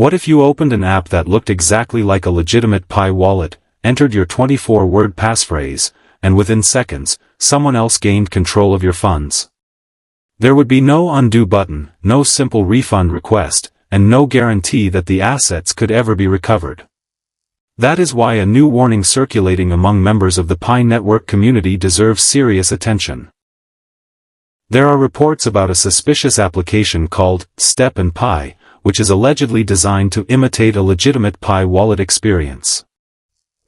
What if you opened an app that looked exactly like a legitimate Pi wallet, entered your 24-word passphrase, and within seconds, someone else gained control of your funds? There would be no undo button, no simple refund request, and no guarantee that the assets could ever be recovered. That is why a new warning circulating among members of the Pi network community deserves serious attention. There are reports about a suspicious application called Step and Pi, which is allegedly designed to imitate a legitimate Pi wallet experience.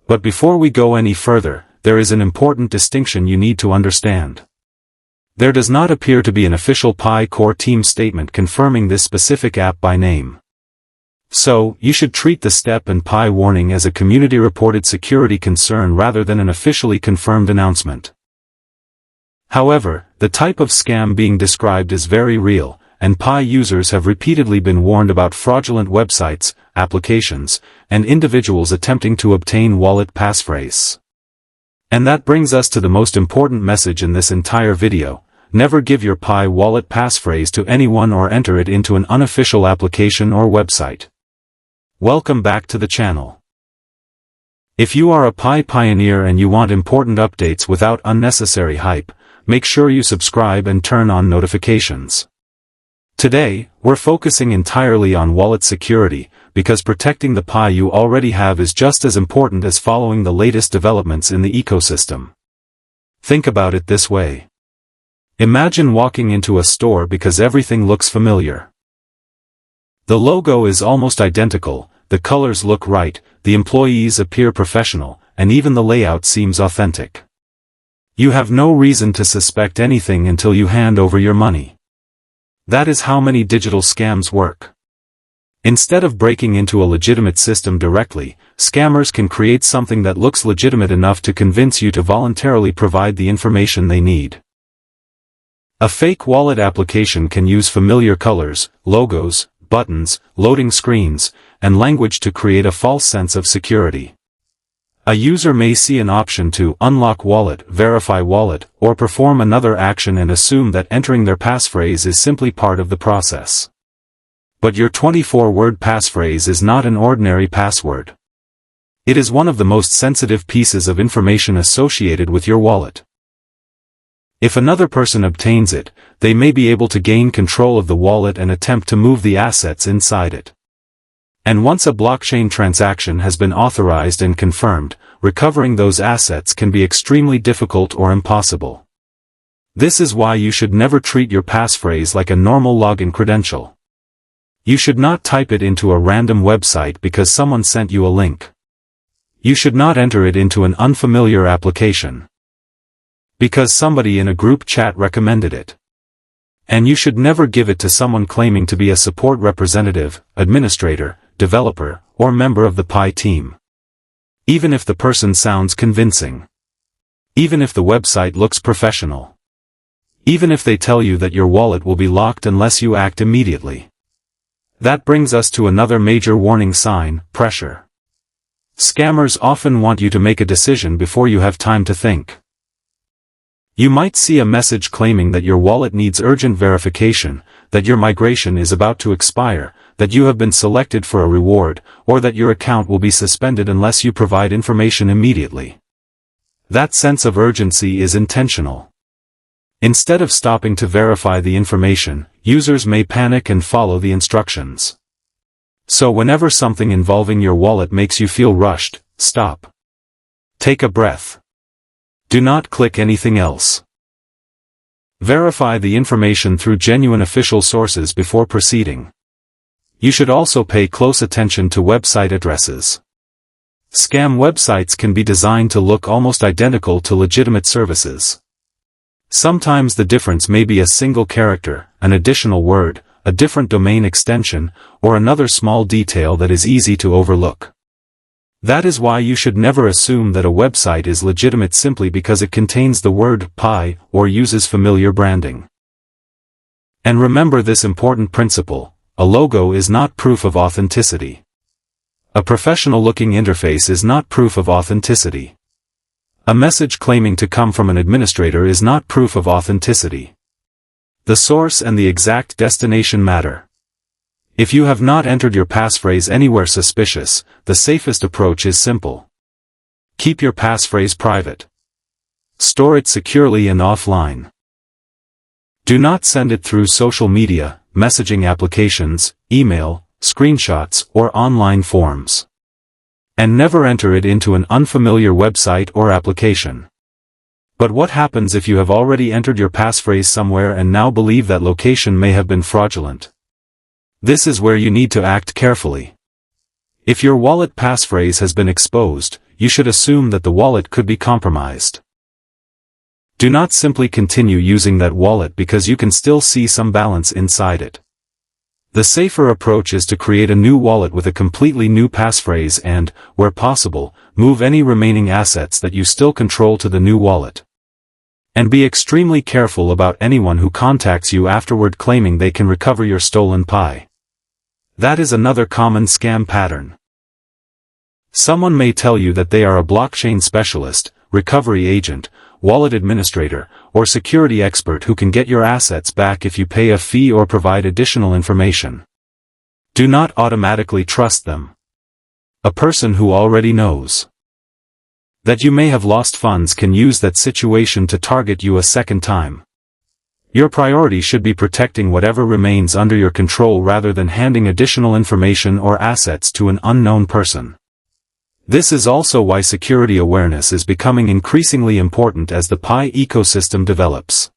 But before we go any further, there is an important distinction you need to understand. There does not appear to be an official Pi core team statement confirming this specific app by name. So, you should treat the Step and Pi warning as a community-reported security concern rather than an officially confirmed announcement. However, the type of scam being described is very real, and Pi users have repeatedly been warned about fraudulent websites, applications, and individuals attempting to obtain wallet passphrase. And that brings us to the most important message in this entire video: never give your Pi wallet passphrase to anyone or enter it into an unofficial application or website. Welcome back to the channel. If you are a Pi pioneer and you want important updates without unnecessary hype, make sure you subscribe and turn on notifications. Today, we're focusing entirely on wallet security, because protecting the Pi you already have is just as important as following the latest developments in the ecosystem. Think about it this way. Imagine walking into a store because everything looks familiar. The logo is almost identical, the colors look right, the employees appear professional, and even the layout seems authentic. You have no reason to suspect anything until you hand over your money. That is how many digital scams work. Instead of breaking into a legitimate system directly, scammers can create something that looks legitimate enough to convince you to voluntarily provide the information they need. A fake wallet application can use familiar colors, logos, buttons, loading screens, and language to create a false sense of security. A user may see an option to unlock wallet, verify wallet, or perform another action and assume that entering their passphrase is simply part of the process. But your 24-word passphrase is not an ordinary password. It is one of the most sensitive pieces of information associated with your wallet. If another person obtains it, they may be able to gain control of the wallet and attempt to move the assets inside it. And once a blockchain transaction has been authorized and confirmed, recovering those assets can be extremely difficult or impossible. This is why you should never treat your passphrase like a normal login credential. You should not type it into a random website because someone sent you a link. You should not enter it into an unfamiliar application because somebody in a group chat recommended it. And you should never give it to someone claiming to be a support representative, administrator, developer, or member of the Pi team. Even if the person sounds convincing. Even if the website looks professional. Even if they tell you that your wallet will be locked unless you act immediately. That brings us to another major warning sign: pressure. Scammers often want you to make a decision before you have time to think. You might see a message claiming that your wallet needs urgent verification, that your migration is about to expire, that you have been selected for a reward, or that your account will be suspended unless you provide information immediately. That sense of urgency is intentional. Instead of stopping to verify the information, users may panic and follow the instructions. So whenever something involving your wallet makes you feel rushed, stop. Take a breath. Do not click anything else. Verify the information through genuine official sources before proceeding. You should also pay close attention to website addresses. Scam websites can be designed to look almost identical to legitimate services. Sometimes the difference may be a single character, an additional word, a different domain extension, or another small detail that is easy to overlook. That is why you should never assume that a website is legitimate simply because it contains the word Pi or uses familiar branding. And remember this important principle: a logo is not proof of authenticity. A professional-looking interface is not proof of authenticity. A message claiming to come from an administrator is not proof of authenticity. The source and the exact destination matter. If you have not entered your passphrase anywhere suspicious, the safest approach is simple. Keep your passphrase private. Store it securely and offline. Do not send it through social media, messaging applications, email, screenshots, or online forms. And never enter it into an unfamiliar website or application. But what happens if you have already entered your passphrase somewhere and now believe that location may have been fraudulent? This is where you need to act carefully. If your wallet passphrase has been exposed, you should assume that the wallet could be compromised. Do not simply continue using that wallet because you can still see some balance inside it. The safer approach is to create a new wallet with a completely new passphrase and, where possible, move any remaining assets that you still control to the new wallet. And be extremely careful about anyone who contacts you afterward claiming they can recover your stolen Pi. That is another common scam pattern. Someone may tell you that they are a blockchain specialist, recovery agent, wallet administrator, or security expert who can get your assets back if you pay a fee or provide additional information. Do not automatically trust them. A person who already knows that you may have lost funds can use that situation to target you a second time. Your priority should be protecting whatever remains under your control rather than handing additional information or assets to an unknown person. This is also why security awareness is becoming increasingly important as the Pi ecosystem develops.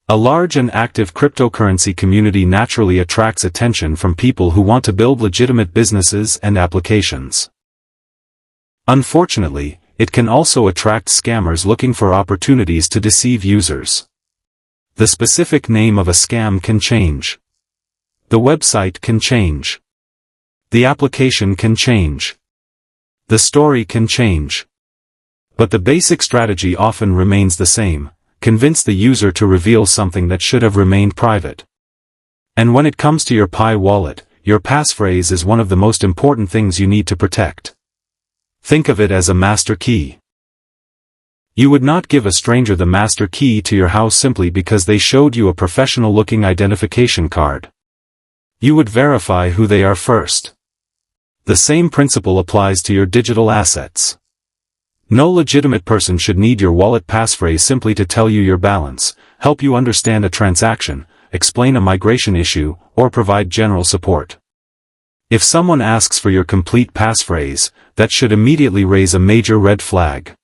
A large and active cryptocurrency community naturally attracts attention from people who want to build legitimate businesses and applications. Unfortunately, it can also attract scammers looking for opportunities to deceive users. The specific name of a scam can change. The website can change. The application can change. The story can change. But the basic strategy often remains the same: convince the user to reveal something that should have remained private. And when it comes to your Pi wallet, your passphrase is one of the most important things you need to protect. Think of it as a master key. You would not give a stranger the master key to your house simply because they showed you a professional-looking identification card. You would verify who they are first. The same principle applies to your digital assets. No legitimate person should need your wallet passphrase simply to tell you your balance, help you understand a transaction, explain a migration issue, or provide general support. If someone asks for your complete passphrase, that should immediately raise a major red flag.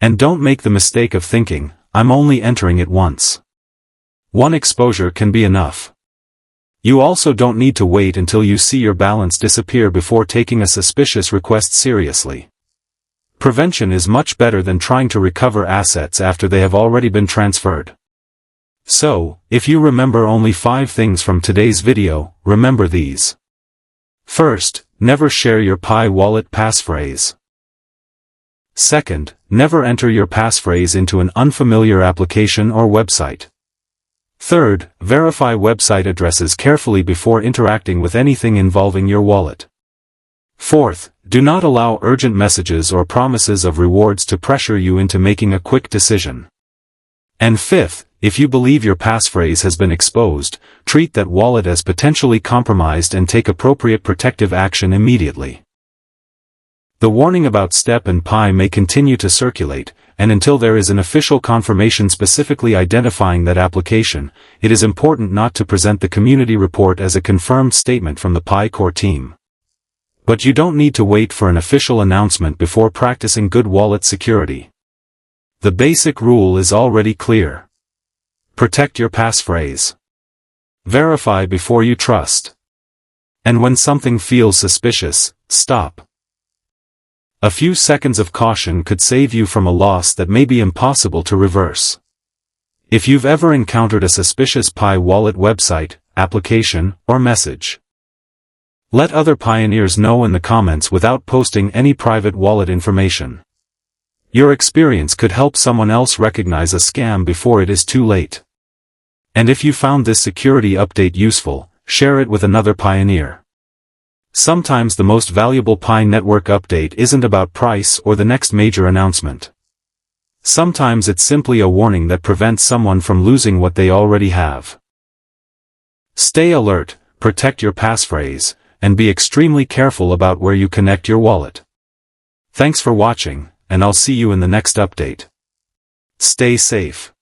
And don't make the mistake of thinking, I'm only entering it once. One exposure can be enough. You also don't need to wait until you see your balance disappear before taking a suspicious request seriously. Prevention is much better than trying to recover assets after they have already been transferred. So, if you remember only 5 things from today's video, remember these. First, never share your Pi wallet passphrase. Second, never enter your passphrase into an unfamiliar application or website. Third, verify website addresses carefully before interacting with anything involving your wallet. Fourth, do not allow urgent messages or promises of rewards to pressure you into making a quick decision. And fifth, if you believe your passphrase has been exposed, treat that wallet as potentially compromised and take appropriate protective action immediately. The warning about STEP and Pi may continue to circulate, and until there is an official confirmation specifically identifying that application, it is important not to present the community report as a confirmed statement from the Pi core team. But you don't need to wait for an official announcement before practicing good wallet security. The basic rule is already clear. Protect your passphrase. Verify before you trust. And when something feels suspicious, stop. A few seconds of caution could save you from a loss that may be impossible to reverse. If you've ever encountered a suspicious Pi wallet website, application, or message, let other pioneers know in the comments without posting any private wallet information. Your experience could help someone else recognize a scam before it is too late. And if you found this security update useful, share it with another pioneer. Sometimes the most valuable Pi network update isn't about price or the next major announcement. Sometimes it's simply a warning that prevents someone from losing what they already have. Stay alert, protect your passphrase, and be extremely careful about where you connect your wallet. Thanks for watching, and I'll see you in the next update. Stay safe.